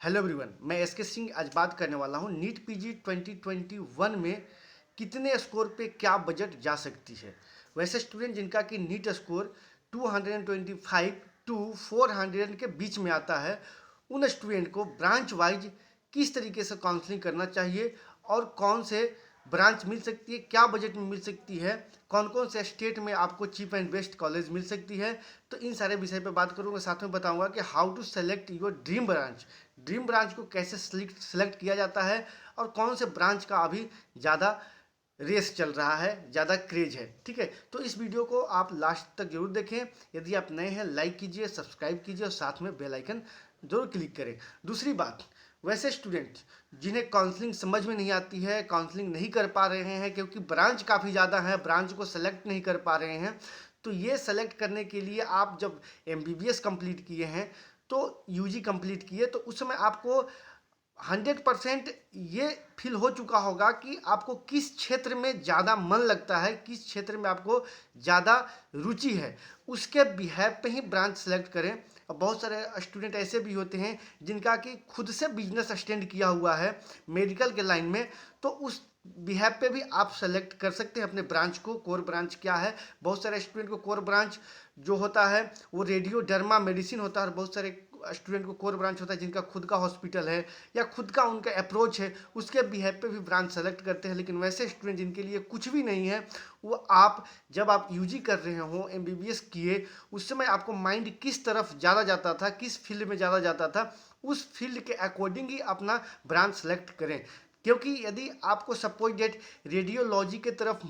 Hello everyone, मैं S के सिंह आज बात करने वाला हूँ नीट पीजी 2021 में कितने स्कोर पे क्या बजट जा सकती है। वैसे स्टूडेंट जिनका कि नीट स्कोर 225 टू 400 के बीच में आता है, उन स्टूडेंट को ब्रांच वाइज किस तरीके से काउंसलिंग करना चाहिए और कौन से ब्रांच मिल सकती है, क्या बजट में मिल सकती है, कौन कौन से स्टेट में आपको चीप एंड बेस्ट कॉलेज मिल सकती है। तो इन सारे विषय पे बात करूँगा, साथ में बताऊंगा कि how to select your dream branch को कैसे सेलेक्ट किया जाता है और कौन से ब्रांच का अभी ज़्यादा रेस चल रहा है, ज़्यादा क्रेज है। ठीक है, तो इस वीडियो को आप लास्ट तक जरूर देखें। यदि आप नए हैं लाइक कीजिए, सब्सक्राइब कीजिए और साथ में बेल आइकन जरूर क्लिक करें। दूसरी बात, वैसे स्टूडेंट जिन्हें काउंसलिंग समझ में नहीं आती है, काउंसलिंग नहीं कर पा रहे हैं क्योंकि ब्रांच काफ़ी ज़्यादा है, ब्रांच को सेलेक्ट नहीं कर पा रहे हैं, तो ये सेलेक्ट करने के लिए आप जब MBBS कंप्लीट किए हैं तो यूजी कंप्लीट किए तो उस समय आपको 100% ये फील हो चुका होगा कि आपको किस क्षेत्र में ज़्यादा मन लगता है, किस क्षेत्र में आपको ज़्यादा रुचि है, उसके बिहेव पे ही ब्रांच सेलेक्ट करें। और बहुत सारे स्टूडेंट ऐसे भी होते हैं जिनका कि खुद से बिजनेस स्टैंड किया हुआ है मेडिकल के लाइन में, तो उस बिहेव पे भी आप सेलेक्ट कर सकते हैं अपने ब्रांच को। कोर ब्रांच क्या है, बहुत सारे स्टूडेंट को कोर ब्रांच जो होता है वो रेडियो डर्मा मेडिसिन होता है, और बहुत सारे स्टूडेंट को कोर ब्रांच होता है जिनका खुद का हॉस्पिटल है या खुद का उनका अप्रोच है, उसके बिहेव पे भी ब्रांच सेलेक्ट करते हैं। लेकिन वैसे स्टूडेंट जिनके लिए कुछ भी नहीं है, वो आप जब आप यूजी कर रहे हो, MBBS किए, उस समय आपको माइंड किस तरफ ज़्यादा जाता था, किस फील्ड में ज़्यादा जाता था, उस फील्ड के अकॉर्डिंग ही अपना ब्रांच सेलेक्ट करें। क्योंकि यदि आपको सपोज डेट रेडियोलॉजी के तरफ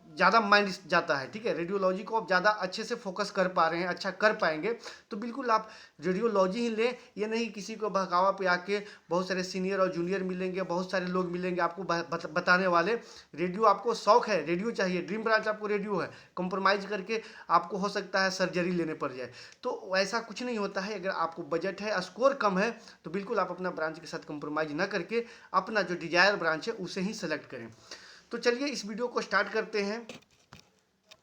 ज़्यादा माइंड जाता है, ठीक है, रेडियोलॉजी को आप ज़्यादा अच्छे से फोकस कर पा रहे हैं, अच्छा कर पाएंगे, तो बिल्कुल आप रेडियोलॉजी ही लें। ये नहीं किसी को बहकावा पे आके बहुत सारे सीनियर और जूनियर मिलेंगे, बहुत सारे लोग मिलेंगे आपको बताने वाले। रेडियो आपको शौक है, रेडियो चाहिए, ड्रीम ब्रांच आपको रेडियो है, कंप्रोमाइज करके आपको हो सकता है सर्जरी लेने पड़ जाए, तो ऐसा कुछ नहीं होता है। अगर आपको बजट है, स्कोर कम है, तो बिल्कुल आप अपना ब्रांच के साथ कंप्रोमाइज ना करके अपना जो डिजायर ब्रांच है उसे ही सेलेक्ट करें। तो चलिए इस वीडियो को स्टार्ट करते हैं।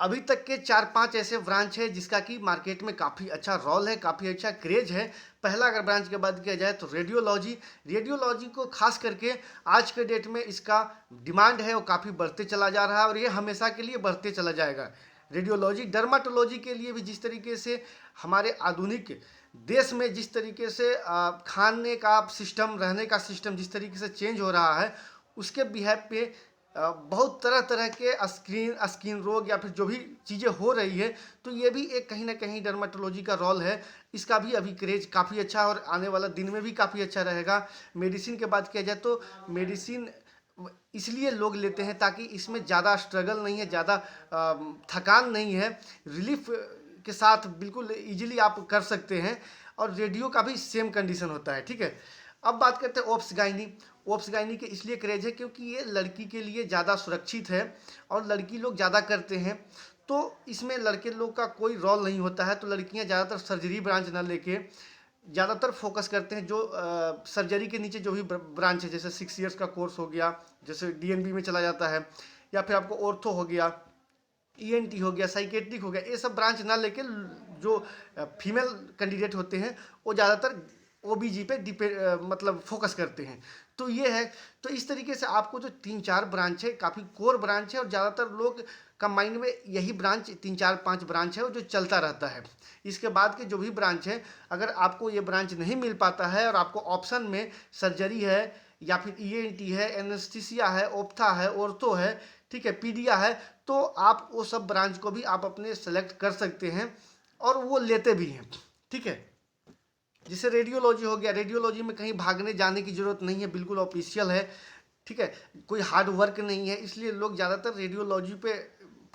अभी तक के 4-5 ऐसे ब्रांच है जिसका कि मार्केट में काफ़ी अच्छा रोल है, काफ़ी अच्छा क्रेज है। पहला अगर ब्रांच की बात किया जाए तो रेडियोलॉजी को खास करके आज के डेट में इसका डिमांड है वो काफ़ी बढ़ते चला जा रहा है और ये हमेशा के लिए बढ़ते चला जाएगा। रेडियोलॉजी, डर्माटोलॉजी के लिए भी जिस तरीके से हमारे आधुनिक देश में जिस तरीके से खाने का सिस्टम, रहने का सिस्टम जिस तरीके से चेंज हो रहा है, उसके बिहेव पे बहुत तरह तरह के स्किन रोग या फिर जो भी चीज़ें हो रही है, तो ये भी एक कहीं ना कहीं डर्माटोलॉजी का रोल है। इसका भी अभी क्रेज काफ़ी अच्छा है और आने वाला दिन में भी काफ़ी अच्छा रहेगा। मेडिसिन की बात किया जाए तो मेडिसिन इसलिए लोग लेते हैं ताकि इसमें ज़्यादा स्ट्रगल नहीं है, ज़्यादा थकान नहीं है, रिलीफ के साथ बिल्कुल इजीली आप कर सकते हैं। और रेडियो का भी सेम कंडीशन होता है, ठीक है। अब बात करते हैं ओप्स गाइनी के इसलिए क्रेज है क्योंकि ये लड़की के लिए ज़्यादा सुरक्षित है और लड़की लोग ज़्यादा करते हैं, तो इसमें लड़के लोग का कोई रोल नहीं होता है। तो लड़कियां ज़्यादातर सर्जरी ब्रांच ना लेके ज़्यादातर फोकस करते हैं जो सर्जरी के नीचे जो भी ब्रांच है, जैसे 6 ईयर्स का कोर्स हो गया, जैसे DNB में चला जाता है, या फिर आपको ऑर्थो हो गया, ENT हो गया, साइकेट्रिक हो गया, ये सब ब्रांच ना लेके जो फीमेल कैंडिडेट होते हैं वो ज़्यादातर OBG पे मतलब फोकस करते हैं। तो ये है, तो इस तरीके से आपको जो 3-4 ब्रांच है, काफ़ी कोर ब्रांच है और ज़्यादातर लोग का माइंड में यही ब्रांच 3-4-5 ब्रांच है वो जो चलता रहता है। इसके बाद के जो भी ब्रांच है, अगर आपको ये ब्रांच नहीं मिल पाता है और आपको ऑप्शन में सर्जरी है या फिर ENT है, एनेस्थीसिया है, ओप्था है, ऑर्थो है, ठीक है, पीडिया है, तो आप वो सब ब्रांच को भी आप अपने सेलेक्ट कर सकते हैं और वो लेते भी हैं, ठीक है। जैसे रेडियोलॉजी हो गया, रेडियोलॉजी में कहीं भागने जाने की ज़रूरत नहीं है, बिल्कुल ऑफिशियल है, ठीक है, कोई हार्ड वर्क नहीं है, इसलिए लोग ज़्यादातर रेडियोलॉजी पे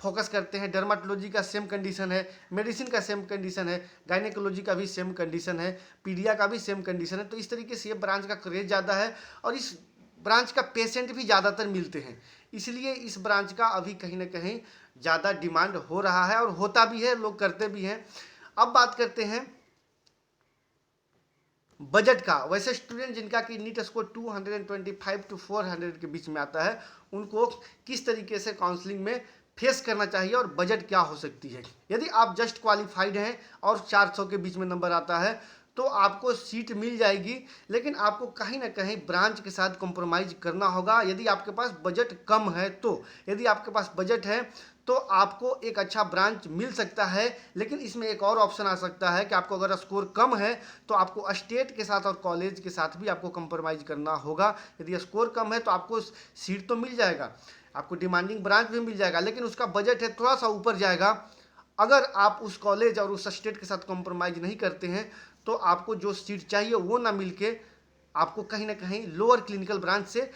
फोकस करते हैं। डर्माटोलॉजी का सेम कंडीशन है, मेडिसिन का सेम कंडीशन है, गायनेकोलॉजी का भी सेम कंडीशन है, पीडिया का भी सेम कंडीशन है। तो इस तरीके से ये ब्रांच का क्रेज ज़्यादा है और इस ब्रांच का पेशेंट भी ज़्यादातर मिलते हैं, इसलिए इस ब्रांच का अभी कहीं ना कहीं ज़्यादा डिमांड हो रहा है और होता भी है, लोग करते भी हैं। अब बात करते हैं बजट का। वैसे स्टूडेंट जिनका कि नीट स्कोर 225 टू 400 के बीच में आता है, उनको किस तरीके से काउंसलिंग में फेस करना चाहिए और बजट क्या हो सकती है। यदि आप जस्ट क्वालिफाइड हैं और 400 के बीच में नंबर आता है, तो आपको सीट मिल जाएगी, लेकिन आपको कहीं ना कहीं ब्रांच के साथ कॉम्प्रोमाइज़ करना होगा यदि आपके पास बजट कम है तो। यदि आपके पास बजट है तो आपको एक अच्छा ब्रांच मिल सकता है, लेकिन इसमें एक और ऑप्शन आ सकता है कि आपको अगर स्कोर कम है तो आपको स्टेट के साथ और कॉलेज के साथ भी आपको कंप्रोमाइज़ करना होगा। यदि स्कोर कम है तो आपको सीट तो मिल जाएगा, आपको डिमांडिंग ब्रांच भी मिल जाएगा, लेकिन उसका बजट है थोड़ा सा ऊपर जाएगा। अगर आप उस कॉलेज और उस स्टेट के साथ कॉम्प्रोमाइज़ नहीं करते हैं तो आपको जो सीट चाहिए वो ना मिल के आपको कहीं ना कहीं लोअर क्लिनिकल ब्रांच से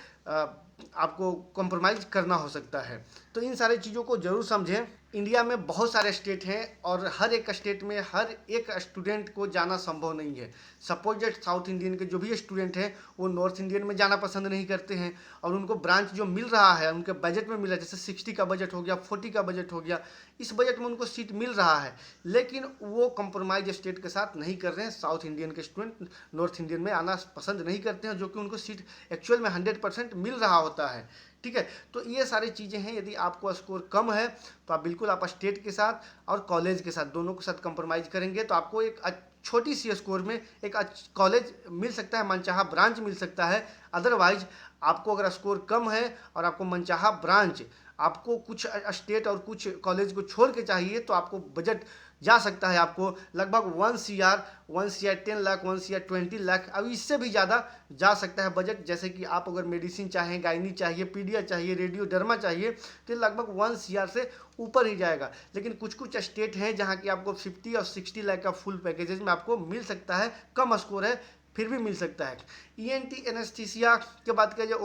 आपको कॉम्प्रोमाइज़ करना हो सकता है। तो इन सारी चीज़ों को ज़रूर समझें। इंडिया में बहुत सारे स्टेट हैं और हर एक स्टेट में हर एक स्टूडेंट को जाना संभव नहीं है। सपोज दैट साउथ इंडियन के जो भी स्टूडेंट हैं वो नॉर्थ इंडियन में जाना पसंद नहीं करते हैं और उनको ब्रांच जो मिल रहा है उनके बजट में मिला, जैसे 60 का बजट हो गया, 40 का बजट हो गया, इस बजट में उनको सीट मिल रहा है, लेकिन वो कंप्रोमाइज स्टेट के साथ नहीं कर रहे हैं। साउथ इंडियन के स्टूडेंट नॉर्थ इंडियन में आना पसंद नहीं करते हैं, जो कि उनको सीट एक्चुअल में 100% मिल रहा होता है। ठीक है, तो ये सारी चीज़ें हैं। यदि आपको स्कोर कम है तो आप बिल्कुल आप स्टेट के साथ और कॉलेज के साथ दोनों के साथ कंप्रोमाइज़ करेंगे तो आपको एक छोटी सी स्कोर में एक कॉलेज मिल सकता है, मनचाहा ब्रांच मिल सकता है। अदरवाइज आपको अगर स्कोर कम है और आपको मनचाहा ब्रांच, आपको कुछ स्टेट और कुछ कॉलेज को छोड़ के चाहिए तो आपको बजट जा सकता है आपको लगभग 1 CR 10 लाख 1 CR 20 लाख, अब इससे भी ज़्यादा जा सकता है बजट। जैसे कि आप अगर मेडिसिन चाहें, गायनी चाहिए, पीडिया चाहिए, रेडियो डर्मा चाहिए तो लगभग 1 CR से ऊपर ही जाएगा। लेकिन कुछ कुछ स्टेट हैं जहाँ की आपको 50 और 60 लाख का फुल पैकेजेज में आपको मिल सकता है। कम स्कोर है फिर भी मिल सकता है। ENT एनेस्थीसिया की बात किया जाए,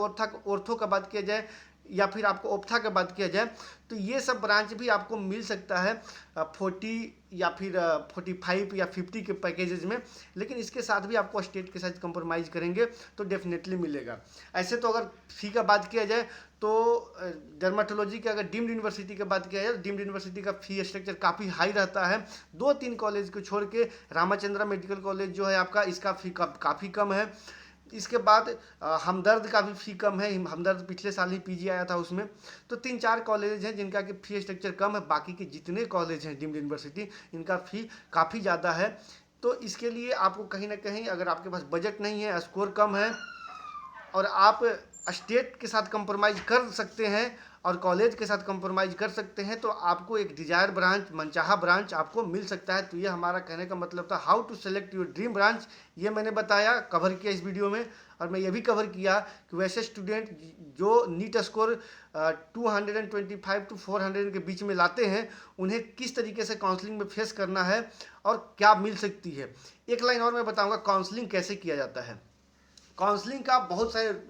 ऑर्थो का बात किया जाए या फिर आपको ओप्था की बात किया जाए तो ये सब ब्रांच भी आपको मिल सकता है 40 या फिर 45 या 50 के पैकेजेज में, लेकिन इसके साथ भी आपको स्टेट के साथ कंप्रोमाइज़ करेंगे तो डेफिनेटली मिलेगा। ऐसे तो अगर फ़ी का बात किया जाए तो डर्माटोलॉजी के अगर डीम्ड यूनिवर्सिटी की बात किया जाए तो डीम्ड यूनिवर्सिटी का फ़ी स्ट्रक्चर काफ़ी हाई रहता है। 2-3 कॉलेज को छोड़ के रामाचंद्रा मेडिकल कॉलेज जो है आपका, इसका फ़ी काफ़ी कम है। इसके बाद हमदर्द का भी फ़ी कम है, हमदर्द पिछले साल ही PG आया था उसमें। तो 3-4 कॉलेज हैं जिनका कि फ़ी स्ट्रक्चर कम है, बाकी के जितने कॉलेज हैं डीम्ड यूनिवर्सिटी इनका फ़ी काफ़ी ज़्यादा है। तो इसके लिए आपको कहीं ना कहीं अगर आपके पास बजट नहीं है, स्कोर कम है और आप स्टेट के साथ कंप्रोमाइज़ कर सकते हैं और कॉलेज के साथ कंप्रोमाइज़ कर सकते हैं तो आपको एक डिजायर ब्रांच, मनचाहा ब्रांच आपको मिल सकता है। तो ये हमारा कहने का मतलब था how to select your dream branch, ये मैंने बताया, कवर किया इस वीडियो में। और मैं ये भी कवर किया कि वैसे स्टूडेंट जो नीट स्कोर 225 to 400 के बीच में लाते हैं उन्हें किस तरीके से काउंसलिंग में फेस करना है और क्या मिल सकती है। एक लाइन और मैं बताऊँगा काउंसलिंग कैसे किया जाता है। काउंसलिंग का बहुत सारे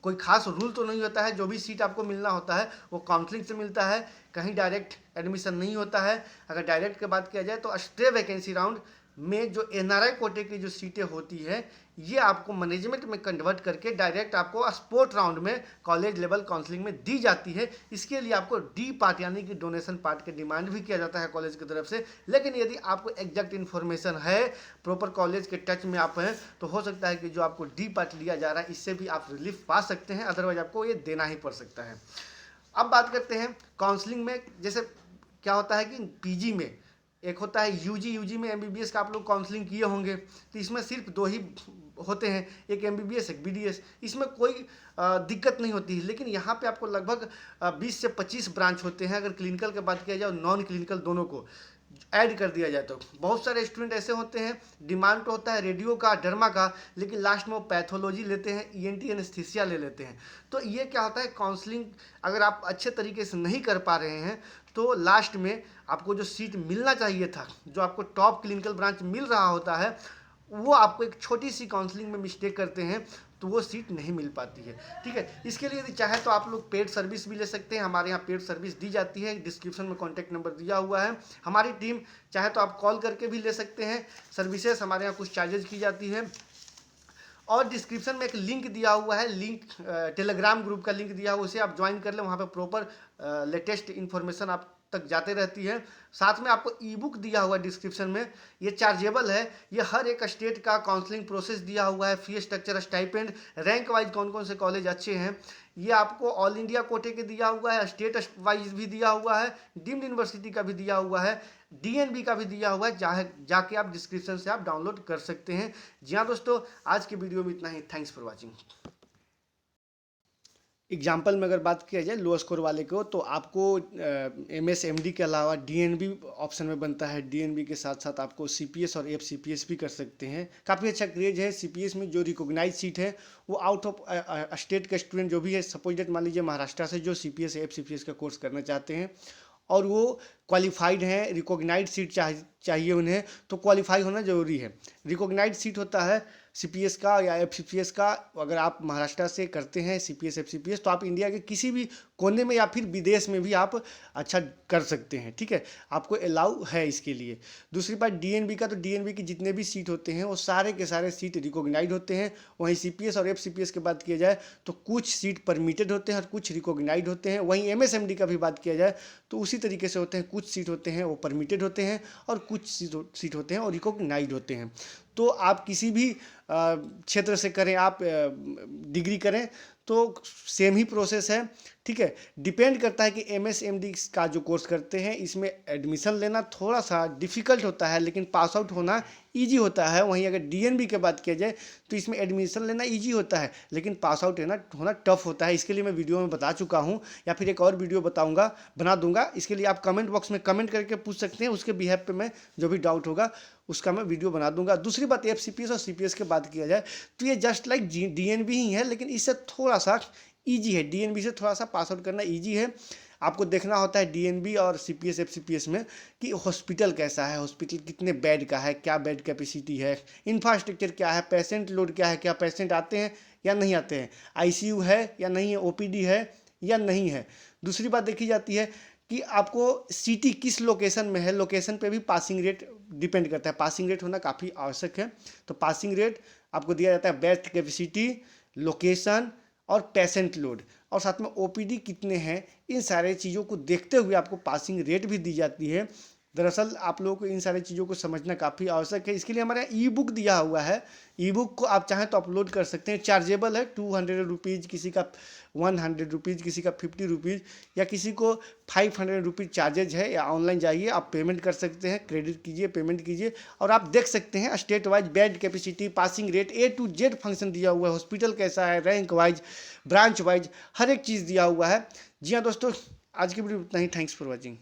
कोई खास रूल तो नहीं होता है, जो भी सीट आपको मिलना होता है वो काउंसलिंग से मिलता है, कहीं डायरेक्ट एडमिशन नहीं होता है। अगर डायरेक्ट की बात किया जाए तो स्टे वैकेंसी राउंड में जो NRI कोटे की जो सीटें होती है ये आपको मैनेजमेंट में कन्वर्ट करके डायरेक्ट आपको स्पोर्ट राउंड में कॉलेज लेवल काउंसलिंग में दी जाती है। इसके लिए आपको D पार्ट यानी कि डोनेशन पार्ट के डिमांड भी किया जाता है कॉलेज की तरफ से। लेकिन यदि आपको एग्जैक्ट इन्फॉर्मेशन है, प्रॉपर कॉलेज के टच में आप हैं, तो हो सकता है कि जो आपको D पार्ट लिया जा रहा है इससे भी आप रिलीफ पा सकते हैं, अदरवाइज आपको ये देना ही पड़ सकता है। अब बात करते हैं काउंसलिंग में। जैसे क्या होता है कि PG में एक होता है UG में MBBS का आप लोग काउंसलिंग किए होंगे, तो इसमें सिर्फ 2 ही होते हैं, एक MBBS एक BDS। इसमें कोई दिक्कत नहीं होती है, लेकिन यहाँ पे आपको लगभग 20 से 25 ब्रांच होते हैं। अगर क्लिनिकल की बात किया जाए, नॉन क्लिनिकल दोनों को ऐड कर दिया जाए तो बहुत सारे स्टूडेंट ऐसे होते हैं, डिमांड तो होता है रेडियो का, डर्मा का, लेकिन लास्ट में वो पैथोलॉजी लेते हैं, ENT एनेस्थीसिया ले लेते हैं। तो ये क्या होता है, काउंसलिंग अगर आप अच्छे तरीके से नहीं कर पा रहे हैं तो लास्ट में आपको जो सीट मिलना चाहिए था, जो आपको टॉप क्लिनिकल ब्रांच मिल रहा होता है, वो आपको एक छोटी सी काउंसलिंग में मिस्टेक करते हैं तो वो सीट नहीं मिल पाती है। ठीक है, इसके लिए यदि चाहे तो आप लोग पेड सर्विस भी ले सकते हैं। हमारे यहाँ पेड सर्विस दी जाती है, डिस्क्रिप्शन में कॉन्टैक्ट नंबर दिया हुआ है। हमारी टीम चाहे तो आप कॉल करके भी ले सकते हैं सर्विसेज, हमारे यहाँ कुछ चार्जेज की जाती है। और डिस्क्रिप्शन में एक लिंक दिया हुआ है, टेलीग्राम ग्रुप का लिंक दिया हुआ, उसे आप ज्वाइन कर लें। वहाँ पर प्रॉपर लेटेस्ट इन्फॉर्मेशन आप तक जाते रहती है। साथ में आपको ई बुक दिया हुआ है डिस्क्रिप्शन में, ये चार्जेबल है। ये हर एक स्टेट का काउंसलिंग प्रोसेस दिया हुआ है, fee structure, stipend, rank wise कौन कौन से कॉलेज अच्छे हैं, ये आपको ऑल इंडिया कोटे के दिया हुआ है, स्टेट वाइज भी दिया हुआ है, डीम्ड यूनिवर्सिटी का भी दिया हुआ है, डीएनबी का भी दिया हुआ है। जाके आप डिस्क्रिप्शन से आप डाउनलोड कर सकते हैं। जी हाँ दोस्तों, आज के वीडियो में इतना ही। Thanks for watching. एग्जाम्पल में अगर बात किया जाए लो स्कोर वाले को, तो आपको MSMD के अलावा DNB ऑप्शन में बनता है। DNB के साथ साथ आपको CPS और FCPS भी कर सकते हैं। काफ़ी अच्छा क्रेज है CPS में। जो रिकॉग्नाइज सीट है वो आउट ऑफ स्टेट का स्टूडेंट जो भी है, सपोज डेट मान लीजिए महाराष्ट्र से जो CPS FCPS का कोर्स करना चाहते हैं और वो क्वालिफाइड हैं, रिकॉग्नाइज सीट चाहिए उन्हें, तो क्वालिफाई होना जरूरी है। रिकॉग्नाइज सीट होता है CPS का या FCPS का। अगर आप महाराष्ट्र से करते हैं CPS FCPS, तो आप इंडिया के किसी भी कोने में या फिर विदेश में भी आप अच्छा कर सकते हैं, ठीक है, आपको अलाउ है इसके लिए। दूसरी बात DNB का, तो DNB के जितने भी सीट होते हैं वो सारे के सारे सीट रिकॉग्नाइज होते हैं। वहीं CPS और FCPS की बात किया जाए तो कुछ सीट परमिटेड होते हैं और कुछ रिकॉग्नाइज होते हैं। वहीं MSMD का भी बात किया जाए तो उसी तरीके से होते हैं, कुछ सीट होते हैं वो परमिटेड होते हैं और कुछ सीट होते हैं और रिकॉग्नाइज होते हैं। तो आप किसी भी क्षेत्र से करें, आप डिग्री करें तो सेम ही प्रोसेस है, ठीक है। डिपेंड करता है कि MSMD का जो कोर्स करते हैं इसमें एडमिशन लेना थोड़ा सा डिफ़िकल्ट होता है, लेकिन पास आउट होना ईजी होता है। वहीं अगर DNB की बात किया जाए तो इसमें एडमिशन लेना ईजी होता है, लेकिन पास आउट होना टफ होता है। इसके लिए मैं वीडियो में बता चुका हूँ, या फिर एक और वीडियो बना दूंगा। इसके लिए आप कमेंट बॉक्स में कमेंट करके पूछ सकते हैं, उसके बिहेव पे मैं जो भी डाउट होगा उसका मैं वीडियो बना दूंगा। दूसरी बात, FCPS और CPS की बात किया जाए तो ये जस्ट लाइक DNB ही है, लेकिन इससे थोड़ा सा ईजी है। DNB से थोड़ा सा पास आउट करना ईजी है। आपको देखना होता है DNB और CPS FCPS में कि हॉस्पिटल कैसा है, हॉस्पिटल कितने बेड का है, क्या बेड कैपेसिटी है, इंफ्रास्ट्रक्चर क्या है, पेशेंट लोड क्या है, क्या पेशेंट आते हैं या नहीं आते हैं, ICU है या नहीं है, OPD है या नहीं है। दूसरी बात देखी जाती है कि आपको सिटी किस लोकेशन में है, लोकेशन पे भी पासिंग रेट डिपेंड करता है। पासिंग रेट होना काफ़ी आवश्यक है। तो पासिंग रेट आपको दिया जाता है बेड कैपेसिटी, लोकेशन और पेशेंट लोड, और साथ में OPD कितने हैं, इन सारे चीज़ों को देखते हुए आपको पासिंग रेट भी दी जाती है। दरअसल आप लोगों को इन सारी चीज़ों को समझना काफ़ी आवश्यक है। इसके लिए हमारे यहाँ ई बुक दिया हुआ है। ई बुक को आप चाहें तो अपलोड कर सकते हैं। चार्जेबल है, 200 रुपीज़, किसी का 100 रुपीज़, किसी का 50 रुपीज़, या किसी को 500 रुपीज़ चार्जेज है। या ऑनलाइन जाइए, आप पेमेंट कर सकते हैं, क्रेडिट कीजिए, पेमेंट कीजिए, और आप देख सकते हैं state wise bed capacity, passing rate, A to Z function दिया हुआ है। हॉस्पिटल कैसा है, रैंक वाइज, ब्रांच वाइज, हर एक चीज़ दिया हुआ है। जी हाँ दोस्तों, आज की वीडियो इतना ही। Thanks for watching.